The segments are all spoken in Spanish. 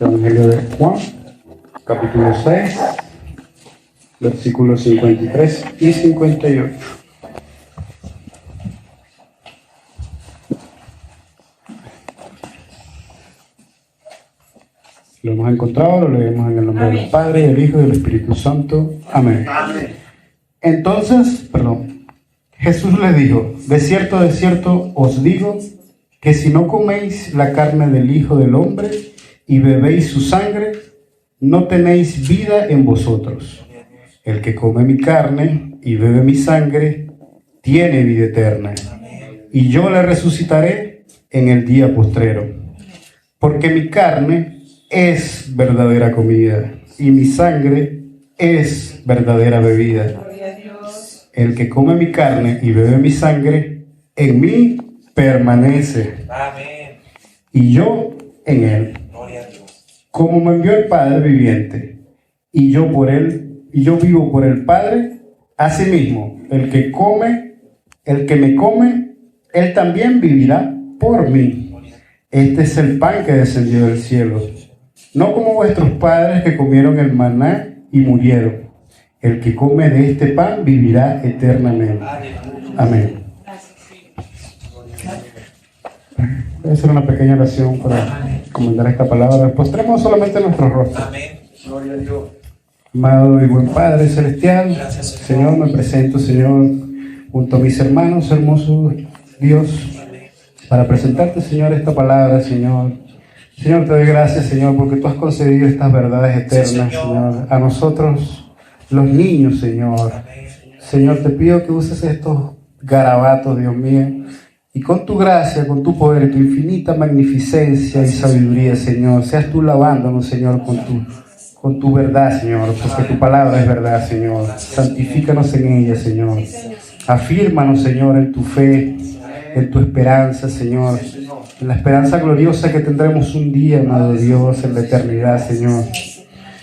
Evangelio de Juan, capítulo 6, versículos 53 y 58. Lo hemos encontrado, lo leemos en el nombre del Padre, del Hijo y del Espíritu Santo. Amén. Entonces, Jesús les dijo: de cierto os digo, que si no coméis la carne del Hijo del Hombre y bebéis su sangre, no tenéis vida en vosotros. El que come mi carne y bebe mi sangre, tiene vida eterna, y yo le resucitaré en el día postrero. Porque mi carne es verdadera comida, y mi sangre es verdadera bebida. El que come mi carne y bebe mi sangre, en mí permanece, y yo en él. Como me envió el Padre viviente, y yo vivo por el Padre, asimismo, el que me come, él también vivirá por mí. Este es el pan que descendió del cielo, no como vuestros padres que comieron el maná y murieron. El que come de este pan vivirá eternamente. Amén. Voy a hacer una pequeña oración para comenzar esta palabra. Postremos solamente nuestros rostros. Amén. Gloria a Dios. Amado y buen Padre Celestial, Señor, me presento, Señor, junto a mis hermanos, hermoso Dios, para presentarte, Señor, esta palabra, Señor. Señor, te doy gracias, Señor, porque tú has concedido estas verdades eternas, Señor, a nosotros, los niños, Señor. Señor, te pido que uses estos garabatos, Dios mío, y con tu gracia, con tu poder y tu infinita magnificencia y sabiduría, Señor, seas tú lavándonos, Señor, con tu verdad, Señor, porque tu palabra es verdad, Señor. Santifícanos en ella, Señor. Afírmanos, Señor, en tu fe, en tu esperanza, Señor, en la esperanza gloriosa que tendremos un día, amado Dios, en la eternidad, Señor.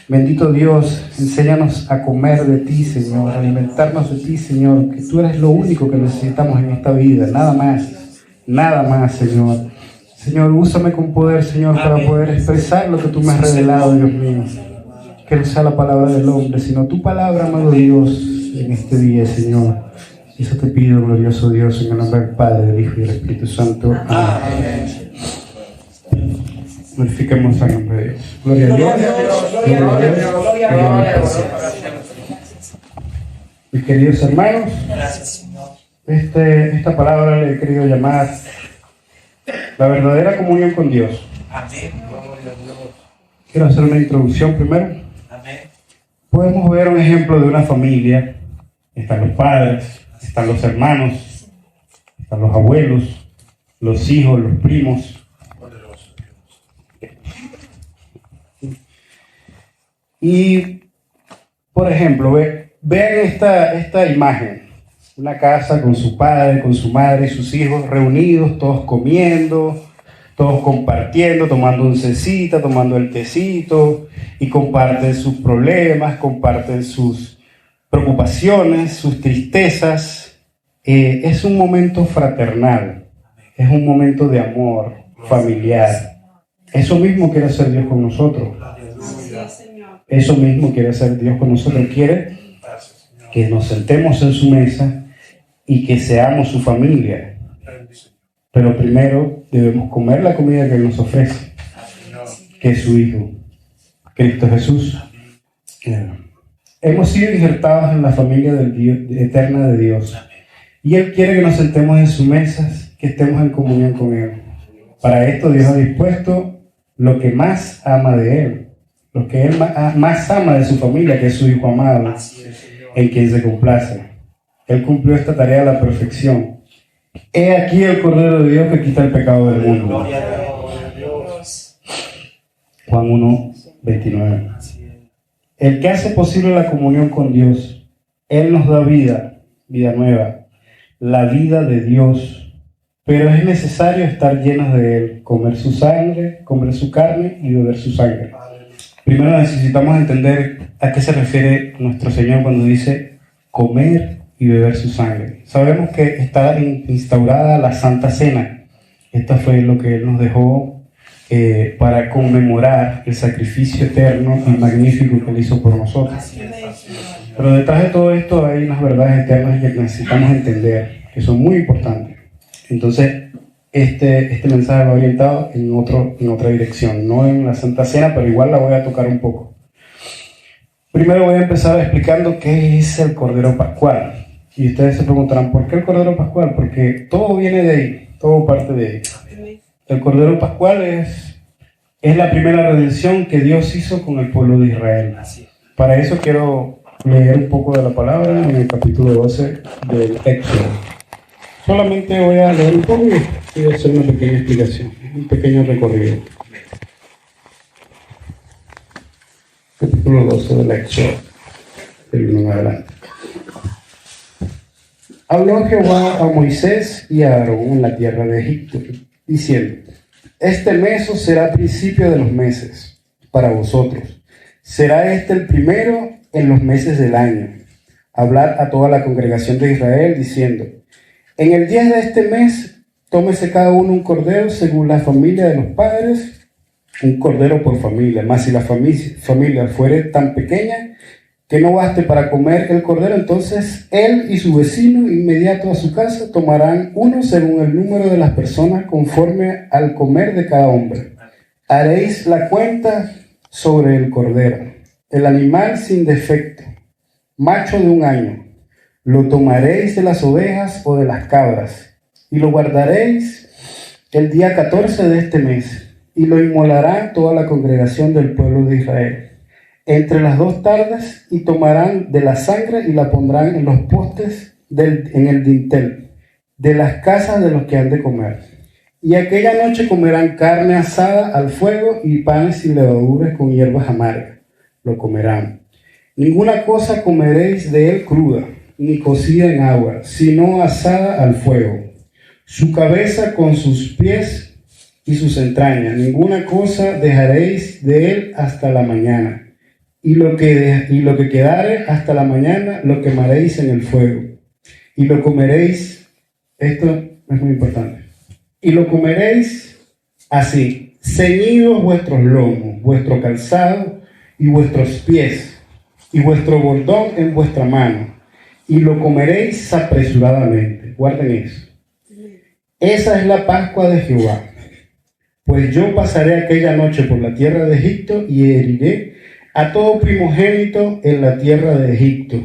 Bendito Dios, enséñanos a comer de ti, Señor, a alimentarnos de ti, Señor, que tú eres lo único que necesitamos en esta vida, nada más, Señor. Señor, úsame con poder, Señor, para poder expresar lo que tú me has revelado, Dios mío. Que no sea la palabra del hombre, sino tu palabra, amado Dios, en este día, Señor. Eso te pido, glorioso Dios, en el nombre del Padre, del Hijo y del Espíritu Santo. Amén. Glorifiquemos al nombre de Dios. Gloria a Dios. Gloria a Dios. Mis queridos hermanos, esta palabra le he querido llamar la verdadera comunión con Dios. Amén. Quiero hacer una introducción primero. Amén. Podemos ver un ejemplo de una familia. Están los padres, están los hermanos, están los abuelos, los hijos, los primos. Y, por ejemplo, vean esta imagen. Una casa con su padre, con su madre y sus hijos reunidos, todos comiendo, todos compartiendo, tomando oncecita, tomando el tecito, y comparten sus problemas, comparten sus preocupaciones, sus tristezas. Es un momento fraternal, es un momento de amor familiar. Eso mismo quiere hacer Dios con nosotros. Eso mismo quiere hacer Dios con nosotros. Quiere que nos sentemos en su mesa y que seamos su familia. Pero primero debemos comer la comida que Él nos ofrece, que es su Hijo, Cristo Jesús. Hemos sido injertados en la familia eterna de Dios. Y Él quiere que nos sentemos en sus mesas, que estemos en comunión con Él. Para esto Dios ha dispuesto lo que más ama de Él, lo que Él más ama de su familia, que es su Hijo amado, en quien se complace. Él cumplió esta tarea a la perfección. He aquí el Cordero de Dios que quita el pecado del mundo. Juan 1:29. El que hace posible la comunión con Dios, Él nos da vida nueva, la vida de Dios. Pero es necesario estar llenos de Él, comer su sangre, comer su carne y beber su sangre. Primero necesitamos entender a qué se refiere nuestro Señor cuando dice comer y beber su sangre. Sabemos que está instaurada la Santa Cena. Esta fue lo que Él nos dejó para conmemorar el sacrificio eterno y magnífico que Él hizo por nosotros. Pero detrás de todo esto hay unas verdades eternas que necesitamos entender, que son muy importantes. Entonces, este mensaje va orientado en otra dirección, no en la Santa Cena, pero igual la voy a tocar un poco. Primero voy a empezar explicando qué es el Cordero Pascual. Y ustedes se preguntarán, ¿por qué el Cordero Pascual? Porque todo viene de ahí, todo parte de ahí. El Cordero Pascual es la primera redención que Dios hizo con el pueblo de Israel. Para eso quiero leer un poco de la palabra en el capítulo 12 del Éxodo. Solamente voy a leer un poco y voy a hacer una pequeña explicación, un pequeño recorrido. Capítulo 12 del Éxodo, del 1 en adelante. Habló Jehová a Moisés y a Aarón en la tierra de Egipto, diciendo: Este mes os será principio de los meses para vosotros. Será este el primero en los meses del año. Hablad a toda la congregación de Israel, diciendo: En el día de este mes, tómese cada uno un cordero según la familia de los padres, un cordero por familia. Mas si la familia fuere tan pequeña que no baste para comer el cordero, entonces él y su vecino inmediato a su casa tomarán uno según el número de las personas, conforme al comer de cada hombre. Haréis la cuenta sobre el cordero, el animal sin defecto, macho de 1 año. Lo tomaréis de las ovejas o de las cabras, y lo guardaréis el día 14 de este mes, y lo inmolará toda la congregación del pueblo de Israel entre las 2 tardes, y tomarán de la sangre y la pondrán en los postes en el dintel de las casas de los que han de comer. Y aquella noche comerán carne asada al fuego y panes sin levaduras con hierbas amargas. Lo comerán. Ninguna cosa comeréis de él cruda, ni cocida en agua, sino asada al fuego. Su cabeza con sus pies y sus entrañas, ninguna cosa dejaréis de él hasta la mañana. Y lo que quedare hasta la mañana lo quemaréis en el fuego. Y lo comeréis, esto es muy importante, y lo comeréis así: ceñidos vuestros lomos, vuestro calzado y vuestros pies, y vuestro bordón en vuestra mano, y lo comeréis apresuradamente. Guarden eso. Esa es la Pascua de Jehová. Pues yo pasaré aquella noche por la tierra de Egipto y heriré a todo primogénito en la tierra de Egipto,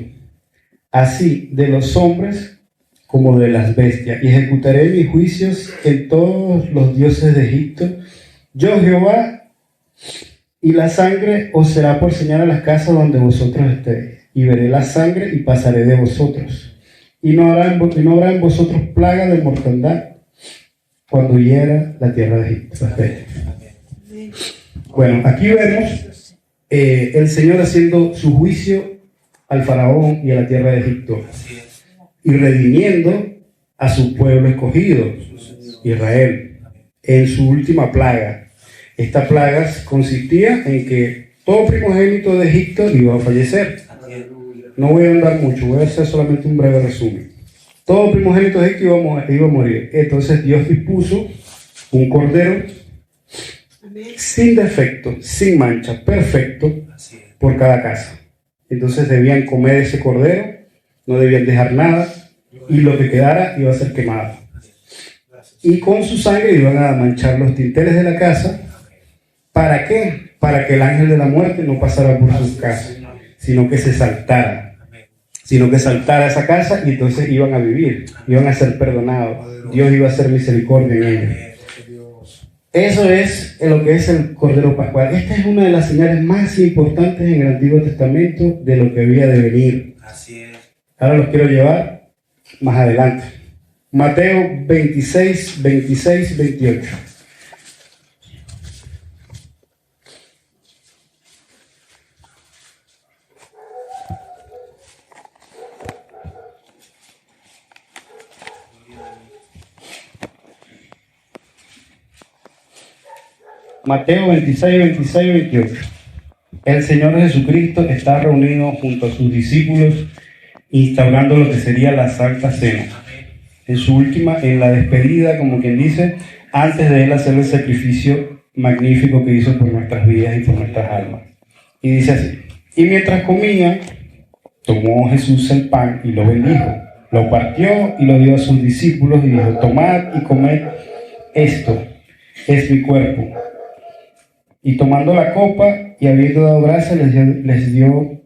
así de los hombres como de las bestias, y ejecutaré mis juicios en todos los dioses de Egipto. Yo Jehová, y la sangre os será por señal a las casas donde vosotros estéis, y veré la sangre y pasaré de vosotros, y no habrá en vosotros plaga de mortandad cuando hiera la tierra de Egipto. Bueno, aquí vemos el Señor haciendo su juicio al faraón y a la tierra de Egipto, y redimiendo a su pueblo escogido, Israel, en su última plaga. Esta plaga consistía en que todo primogénito de Egipto iba a fallecer. No voy a andar mucho, voy a hacer solamente un breve resumen. Todo primogénito de Egipto iba a morir. Entonces Dios dispuso un cordero sin defecto, sin mancha, perfecto, por cada casa. Entonces debían comer ese cordero, no debían dejar nada, y lo que quedara iba a ser quemado. Y con su sangre iban a manchar los dinteles de la casa. ¿Para qué? Para que el ángel de la muerte no pasara por sus casas, sino que se saltara. Esa casa, y entonces iban a vivir, iban a ser perdonados. Dios iba a hacer misericordia en ellos. Eso es lo que es el Cordero Pascual. Esta es una de las señales más importantes en el Antiguo Testamento de lo que había de venir. Ahora los quiero llevar más adelante. Mateo 26, 26, 28. Mateo 26, 26, 28. El Señor Jesucristo está reunido junto a sus discípulos, instaurando lo que sería la Santa Cena. En la despedida, como quien dice, antes de él hacer el sacrificio magnífico que hizo por nuestras vidas y por nuestras almas. Y dice así: y mientras comía, tomó Jesús el pan y lo bendijo, lo partió y lo dio a sus discípulos y dijo: tomad y comed, esto es mi cuerpo. Y tomando la copa y habiendo dado gracias, les dio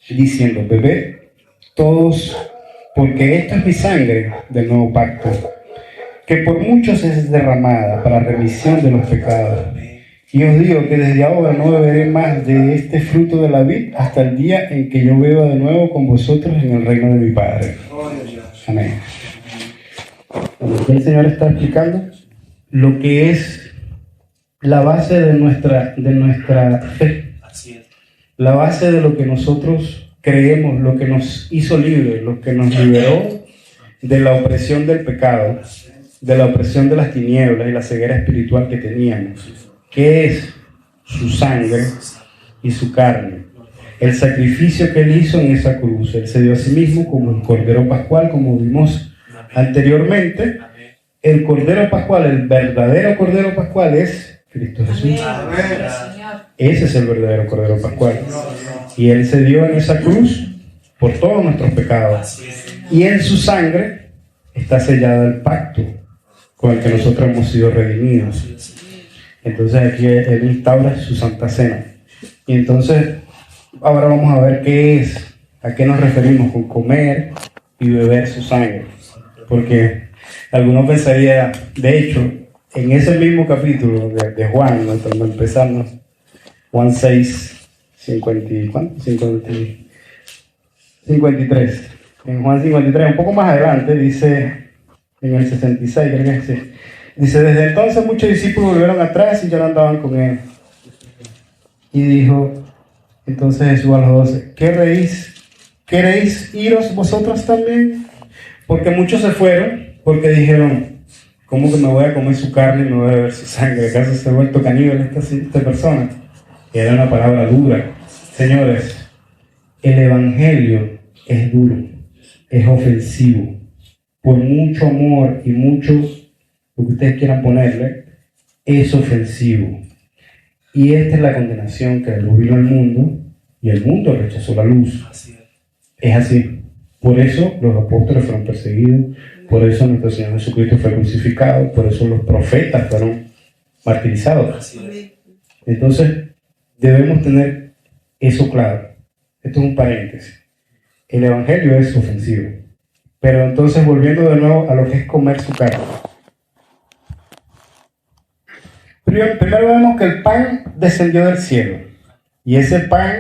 diciendo: bebed todos, porque esto es mi sangre del nuevo pacto, que por muchos es derramada para remisión de los pecados. Y os digo que desde ahora no beberé más de este fruto de la vid hasta el día en que yo beba de nuevo con vosotros en el reino de mi Padre. Amén. El Señor está explicando lo que es la base de nuestra fe, la base de lo que nosotros creemos, lo que nos hizo libres, lo que nos liberó de la opresión del pecado, de la opresión de las tinieblas y la ceguera espiritual que teníamos, que es su sangre y su carne, el sacrificio que Él hizo en esa cruz. Él se dio a sí mismo como el Cordero Pascual, como vimos anteriormente. El Cordero Pascual, el verdadero Cordero Pascual es Cristo Jesús. Ese es el verdadero Cordero Pascual. Y Él se dio en esa cruz por todos nuestros pecados. Y en su sangre está sellado el pacto con el que nosotros hemos sido redimidos. Entonces aquí Él instaura su Santa Cena. Y entonces ahora vamos a ver a qué nos referimos con comer y beber su sangre. Porque algunos pensarían, de hecho, en ese mismo capítulo de Juan, ¿no? Cuando empezamos, Juan 6, 53. En Juan 53, un poco más adelante, dice, en el 66, creo que es así. Dice: desde entonces muchos discípulos volvieron atrás y ya no andaban con Él. Y dijo entonces Jesús a los 12: ¿Queréis iros vosotros también? Porque muchos se fueron, porque dijeron: ¿cómo que me voy a comer su carne y me voy a beber su sangre? ¿Acaso se ha vuelto caníbal esta persona? Y era una palabra dura. Señores, el evangelio es duro, es ofensivo. Por mucho amor y mucho lo que ustedes quieran ponerle, es ofensivo. Y esta es la condenación que lo vino al mundo, y el mundo rechazó la luz. Es así. Por eso los apóstoles fueron perseguidos, por eso nuestro Señor Jesucristo fue crucificado, por eso los profetas fueron martirizados. Entonces, debemos tener eso claro. Esto es un paréntesis. El evangelio es ofensivo. Pero entonces, volviendo de nuevo a lo que es comer su carne. Primero vemos que el pan descendió del cielo. Y ese pan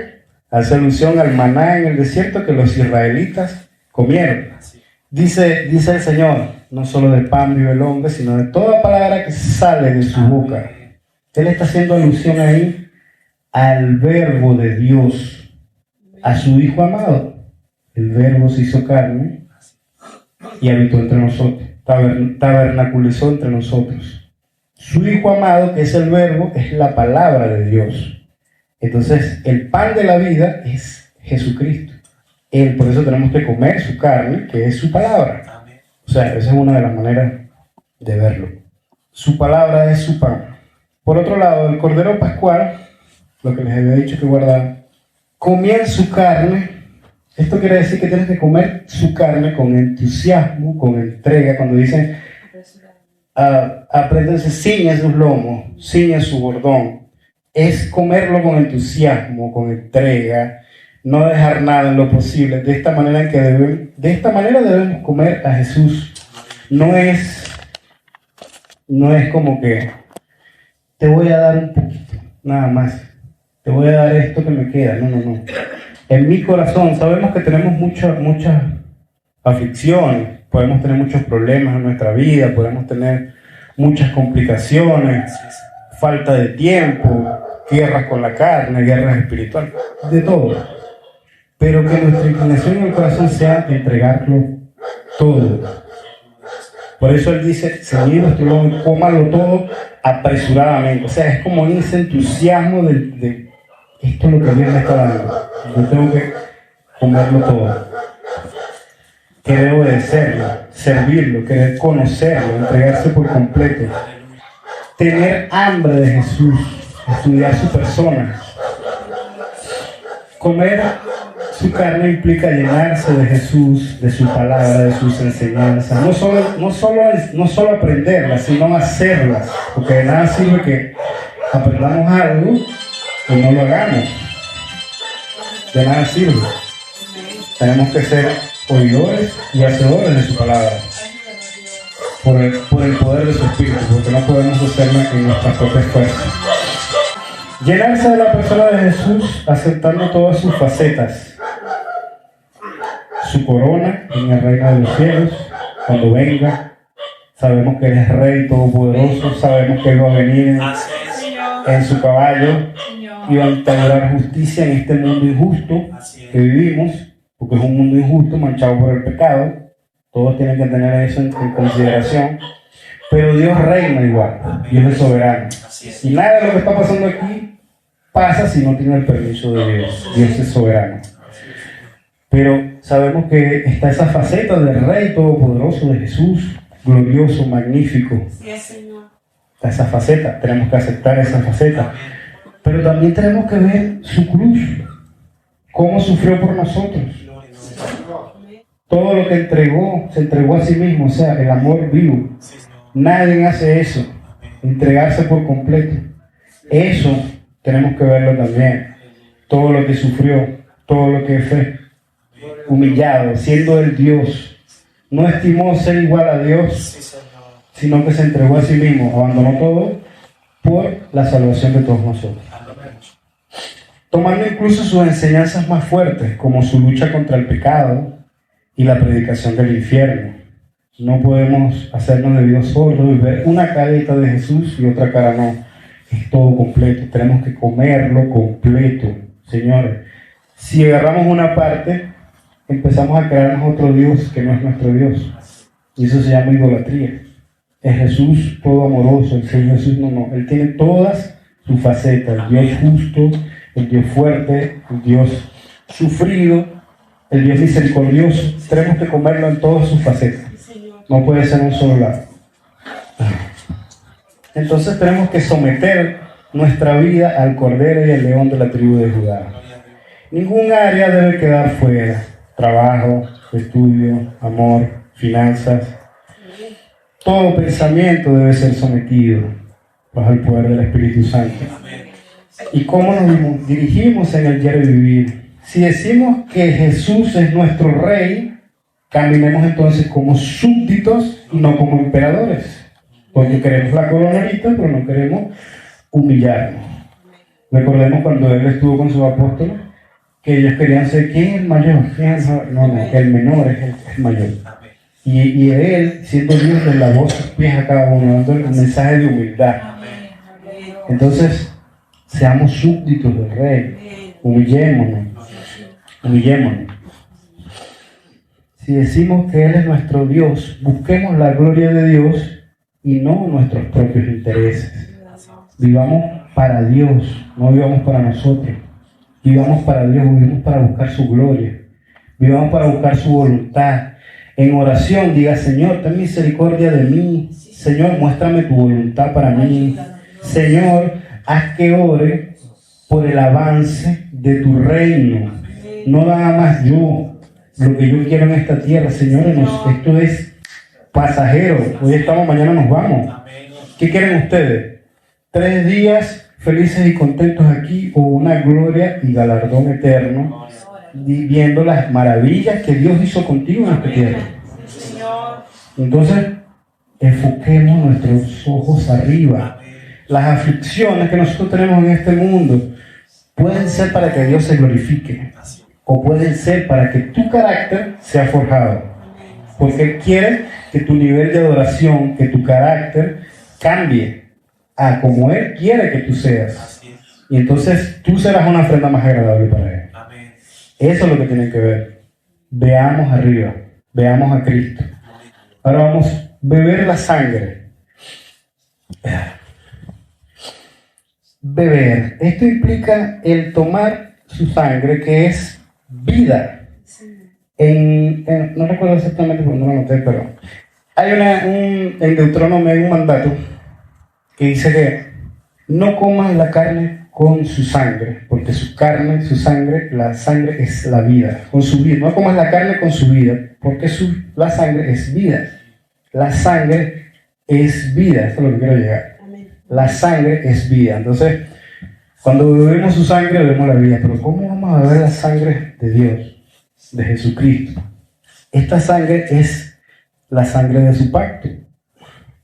hace alusión al maná en el desierto que los israelitas comieron. Dice el Señor: no solo de pan vive el hombre, sino de toda palabra que sale de su boca. Él está haciendo alusión ahí al verbo de Dios, a su Hijo amado. El verbo se hizo carne y habitó entre nosotros, tabernaculizó entre nosotros. Su Hijo amado, que es el verbo, es la palabra de Dios. Entonces, el pan de la vida es Jesucristo. Él, por eso tenemos que comer su carne, que es su palabra. O sea, esa es una de las maneras de verlo. Su palabra es su pan. Por otro lado, el Cordero Pascual, lo que les había dicho que guardar, comían su carne. Esto quiere decir que tienes que comer su carne con entusiasmo, con entrega. Cuando dicen, apréndense, ciñen sus lomos, ciñen su bordón. Es comerlo con entusiasmo, con entrega, no dejar nada en lo posible. De esta manera debemos comer a Jesús. No es como que te voy a dar un poquito, nada más. Te voy a dar esto que me queda. No. En mi corazón sabemos que tenemos muchas aflicciones, podemos tener muchos problemas en nuestra vida, podemos tener muchas complicaciones, falta de tiempo, guerras con la carne, guerras espirituales, de todo. Pero que nuestra inclinación en el corazón sea entregarlo todo. Por eso Él dice: ceñidos tu lomo, cómalo todo apresuradamente. O sea, es como ese entusiasmo de esto es lo que Dios me está dando. Yo tengo que comerlo todo. Querer obedecerlo, servirlo, querer conocerlo, entregarse por completo. tener hambre de Jesús, estudiar su persona. Comer su carne implica llenarse de Jesús, de su palabra, de sus enseñanzas. No solo aprenderlas, sino hacerlas. Porque de nada sirve que aprendamos algo y no lo hagamos. De nada sirve. Tenemos que ser oidores y hacedores de su palabra. Por el poder de su espíritu, porque no podemos hacerlo en nuestras propias fuerzas. Llenarse de la persona de Jesús, aceptando todas sus facetas. Su corona en el reino de los cielos, cuando venga. Sabemos que Él es Rey Todopoderoso, sabemos que Él va a venir en su caballo y va a instaurar justicia en este mundo injusto que vivimos, porque es un mundo injusto manchado por el pecado. Todos tienen que tener eso en consideración. Pero Dios reina igual, Dios es soberano. Y nada de lo que está pasando aquí pasa si no tiene el permiso de Dios. Dios es soberano. Pero sabemos que está esa faceta del Rey Todopoderoso de Jesús, glorioso, magnífico. Está esa faceta, tenemos que aceptar esa faceta. Pero también tenemos que ver su cruz, cómo sufrió por nosotros. Todo lo que entregó, se entregó a sí mismo, o sea, el amor vivo. Nadie hace eso, entregarse por completo. Eso tenemos que verlo también. Todo lo que sufrió, todo lo que fue humillado, siendo el Dios. No estimó ser igual a Dios, sino que se entregó a sí mismo, abandonó todo por la salvación de todos nosotros. Tomando incluso sus enseñanzas más fuertes, como su lucha contra el pecado y la predicación del infierno. No podemos hacernos debidos sordos y ver una carita de Jesús y otra cara no. Es todo completo. Tenemos que comerlo completo, señores. Si agarramos una parte, empezamos a crearnos otro Dios que no es nuestro Dios. Y eso se llama idolatría. Es Jesús todo amoroso. El Señor Jesús no. Él tiene todas sus facetas. El Dios justo, el Dios fuerte, el Dios sufrido, el Dios misericordioso. Tenemos que comerlo en todas sus facetas. No puede ser un solo lado. Entonces tenemos que someter nuestra vida al Cordero y al León de la tribu de Judá. Ningún área debe quedar fuera. Trabajo, estudio, amor, finanzas. Todo pensamiento debe ser sometido bajo el poder del Espíritu Santo. ¿Y cómo nos dirigimos en el diario vivir? Si decimos que Jesús es nuestro Rey, caminemos entonces como súbditos y no como emperadores. Porque queremos la corona ahorita, pero no queremos humillarnos. Recordemos cuando Él estuvo con sus apóstoles, que ellos querían ser, ¿quién es el mayor? No, el menor es el mayor. Y Él, siendo Dios, le lavó sus pies a cada uno, dando el mensaje de humildad. Entonces, seamos súbditos del Rey. Humillémonos. Si decimos que Él es nuestro Dios, busquemos la gloria de Dios y no nuestros propios intereses. Vivamos para Dios, no vivamos para nosotros. Vivamos para Dios, vivamos para buscar su gloria. Vivamos para buscar su voluntad. En oración diga, Señor, ten misericordia de mí. Señor, muéstrame tu voluntad para mí. Señor, haz que ore por el avance de tu reino. No nada más yo, lo que yo quiero en esta tierra. Señor, esto es pasajero. Hoy estamos, mañana nos vamos. ¿Qué quieren ustedes? 3 días felices y contentos aquí o una gloria y galardón eterno viendo las maravillas que Dios hizo contigo en esta tierra. Entonces, enfoquemos nuestros ojos arriba. Las aflicciones que nosotros tenemos en este mundo pueden ser para que Dios se glorifique o pueden ser para que tu carácter sea forjado. Porque Él quiere que tu nivel de adoración, que tu carácter cambie a como Él quiere que tú seas. Y entonces tú serás una ofrenda más agradable para Él. Eso es lo que tienen que ver. Veamos arriba, veamos a Cristo. Ahora vamos a beber la sangre. Beber. Esto implica el tomar su sangre, que es vida. No recuerdo exactamente porque no lo anoté, pero hay en Deuteronomio hay un mandato que dice que no comas la carne con su sangre, porque su carne, su sangre, la sangre es la vida, con su vida. No comas la carne con su vida, porque la sangre es vida. La sangre es vida, esto es lo que quiero llegar. La sangre es vida. Entonces, cuando bebemos su sangre, bebemos la vida. Pero ¿cómo vamos a beber la sangre de Dios, de Jesucristo? Esta sangre es la sangre de su pacto.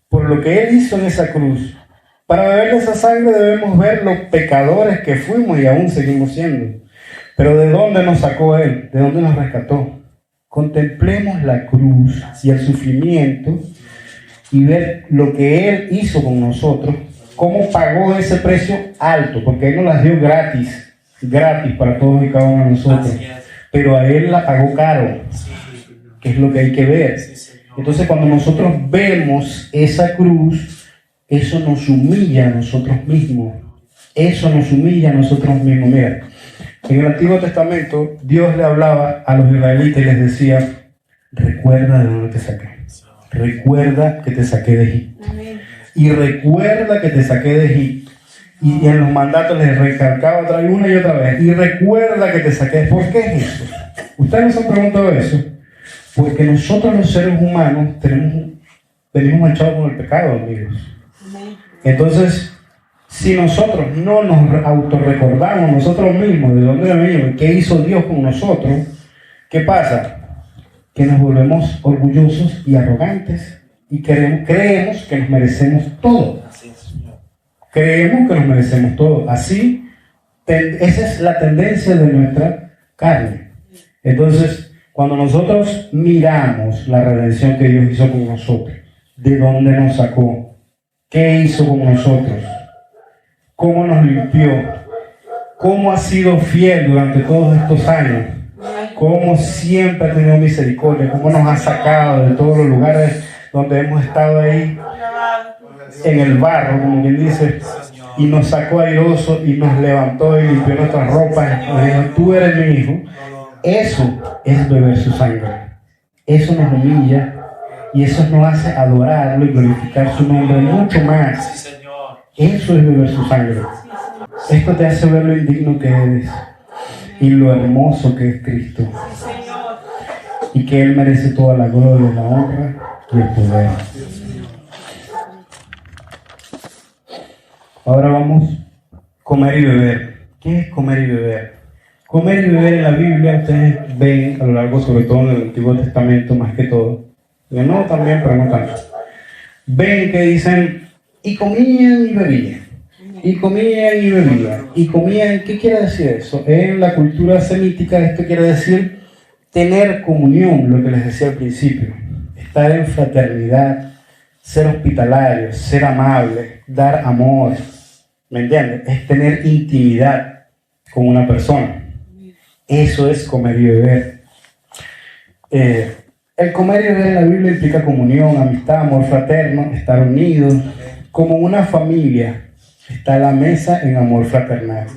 Por lo que Él hizo en esa cruz. Para beber de esa sangre debemos ver los pecadores que fuimos y aún seguimos siendo. Pero ¿de dónde nos sacó Él? ¿De dónde nos rescató? Contemplemos la cruz y el sufrimiento y ver lo que Él hizo con nosotros, cómo pagó ese precio alto, porque Él nos las dio gratis para todos y cada uno de nosotros. Pero a Él la pagó caro, que es lo que hay que ver. Entonces cuando nosotros vemos esa cruz, eso nos humilla a nosotros mismos. Eso nos humilla a nosotros mismos. Mira, en el Antiguo Testamento, Dios le hablaba a los israelitas y les decía, recuerda de dónde te saqué. Recuerda que te saqué de Egipto. Y recuerda que te saqué de Egipto. Y en los mandatos les recalcaba otra vez, una y otra vez. Y recuerda que te saqué. ¿Por qué es eso? ¿Ustedes se han preguntado eso? Porque nosotros los seres humanos venimos manchados con el pecado, amigos. Entonces, si nosotros no nos autorrecordamos nosotros mismos de dónde venimos, qué hizo Dios con nosotros, ¿qué pasa? Que nos volvemos orgullosos y arrogantes y creemos que nos merecemos todo. Creemos que nos merecemos todo. Así, esa es la tendencia de nuestra carne. Entonces, cuando nosotros miramos la redención que Dios hizo con nosotros, de dónde nos sacó, qué hizo con nosotros, cómo nos limpió, cómo ha sido fiel durante todos estos años, cómo siempre ha tenido misericordia, cómo nos ha sacado de todos los lugares donde hemos estado ahí en el barro, como quien dice, y nos sacó airoso y nos levantó y limpió nuestras ropas, nos dijo, tú eres mi hijo. Eso es beber su sangre. Eso nos humilla y eso nos hace adorarlo y glorificar su nombre mucho más. Eso es beber su sangre. Esto te hace ver lo indigno que eres y lo hermoso que es Cristo. Y que Él merece toda la gloria, la honra y el poder. Ahora vamos a comer y beber. ¿Qué es comer y beber? Comer y beber en la Biblia, ustedes ven a lo largo, sobre todo en el Antiguo Testamento, más que todo. En el Nuevo también, pero no tanto. Ven que dicen, y comían y bebían. Y comían y bebían. Y comían, ¿qué quiere decir eso? En la cultura semítica esto quiere decir tener comunión, lo que les decía al principio. Estar en fraternidad, ser hospitalarios, ser amables, dar amor. ¿Me entiendes? Es tener intimidad con una persona. Eso es comer y beber. El comer y beber en la Biblia implica comunión, amistad, amor fraterno, estar unidos. Como una familia está a la mesa en amor fraternal.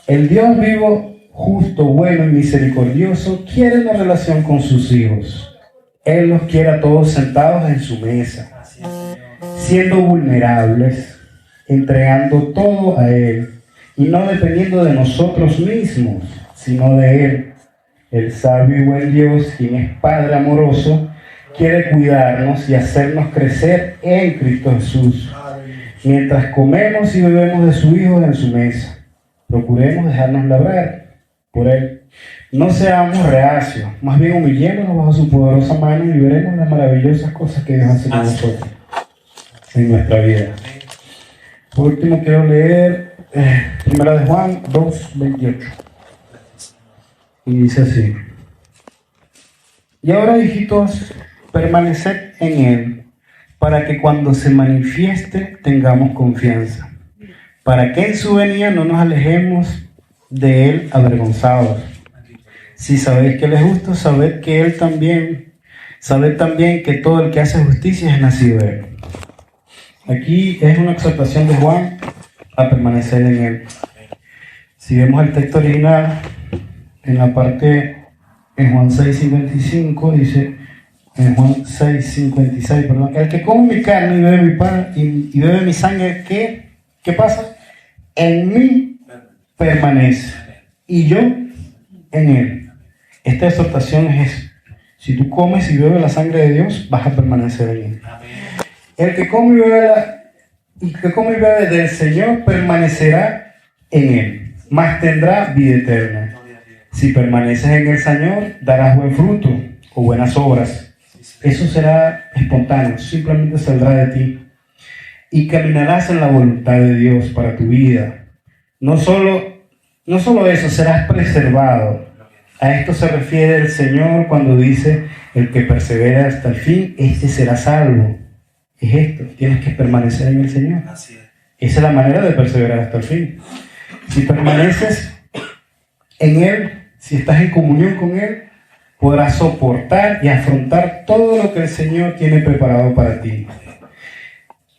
El Dios vivo, justo, bueno y misericordioso quiere una relación con sus hijos. Él los quiere a todos sentados en su mesa, siendo vulnerables, entregando todo a Él y no dependiendo de nosotros mismos, sino de Él. El sabio y buen Dios, quien es Padre amoroso, quiere cuidarnos y hacernos crecer en Cristo Jesús. Mientras comemos y bebemos de su Hijo en su mesa, procuremos dejarnos labrar por Él. No seamos reacios, más bien humillémonos bajo su poderosa mano y veremos las maravillosas cosas que Dios hace con nosotros en nuestra vida. Por último, quiero leer 1 de Juan 2:28. Y dice así: y ahora, hijitos, permaneced en Él, para que cuando se manifieste tengamos confianza, para que en su venida no nos alejemos de Él avergonzados. Si sabéis que Él es justo, sabed también que todo el que hace justicia es nacido de Él. Aquí es una exhortación de Juan a permanecer en Él. Si vemos el texto original, en la parte en Juan 6:55 dice: En Juan 6:56, perdón. El que come mi carne y bebe mi pan y bebe mi sangre, ¿qué pasa? En mí permanece y yo en él. Esta exhortación es: si tú comes y bebes la sangre de Dios, vas a permanecer en él. El que come y bebe del Señor permanecerá en él, mas tendrá vida eterna. Si permaneces en el Señor, darás buen fruto o buenas obras. Eso será espontáneo, simplemente saldrá de ti. Y caminarás en la voluntad de Dios para tu vida. No solo eso, serás preservado. A esto se refiere el Señor cuando dice: el que persevera hasta el fin, este será salvo. Es esto, tienes que permanecer en el Señor. Esa es la manera de perseverar hasta el fin. Si permaneces en Él, si estás en comunión con Él, podrás soportar y afrontar todo lo que el Señor tiene preparado para ti.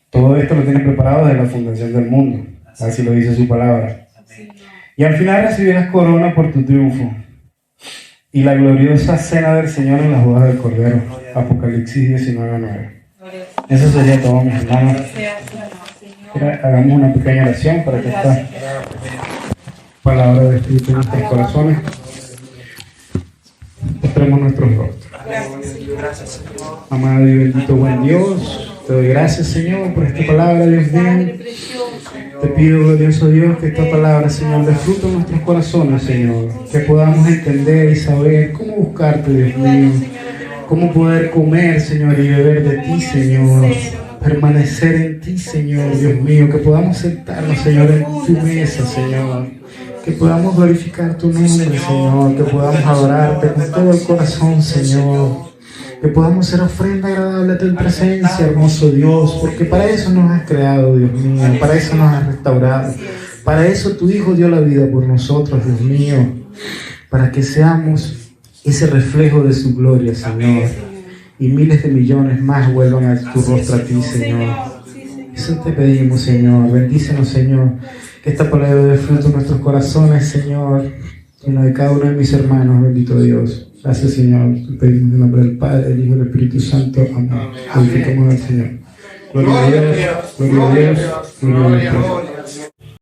Todo esto lo tiene preparado desde la fundación del mundo. Así lo dice su palabra. Y al final recibirás corona por tu triunfo y la gloriosa cena del Señor en las bodas del Cordero. Apocalipsis 19:9. Eso sería todo, mis hermanos. Hagamos una pequeña oración para que esta palabra despierte nuestros corazones. Mostremos nuestros rostros. Amado y bendito buen Dios, te doy gracias, Señor, por esta palabra, Dios mío. Te pido, glorioso Dios, que esta palabra, Señor, dé fruto en nuestros corazones, Señor. Que podamos entender y saber cómo buscarte, Dios mío. Cómo poder comer, Señor, y beber de ti, Señor. Permanecer en ti, Señor, Dios mío. Que podamos sentarnos, Señor, en tu mesa, Señor. Que podamos glorificar tu nombre, Señor. Que podamos adorarte con todo el corazón, Señor. Que podamos ser ofrenda agradable a tu presencia, hermoso Dios. Porque para eso nos has creado, Dios mío. Para eso nos has restaurado. Para eso tu Hijo dio la vida por nosotros, Dios mío. Para que seamos ese reflejo de su gloria, Señor. Y miles de millones más vuelvan a tu rostro a ti, Señor. Eso te pedimos, Señor. Bendícenos, Señor. Que esta palabra dé fruto en nuestros corazones, Señor. En la de cada uno de mis hermanos, bendito Dios. Gracias, Señor. Te pedimos en el nombre del Padre, del Hijo y del Espíritu Santo. Amén. Glorificamos al Señor. Gloria a Dios, gloria a Dios, gloria a Dios.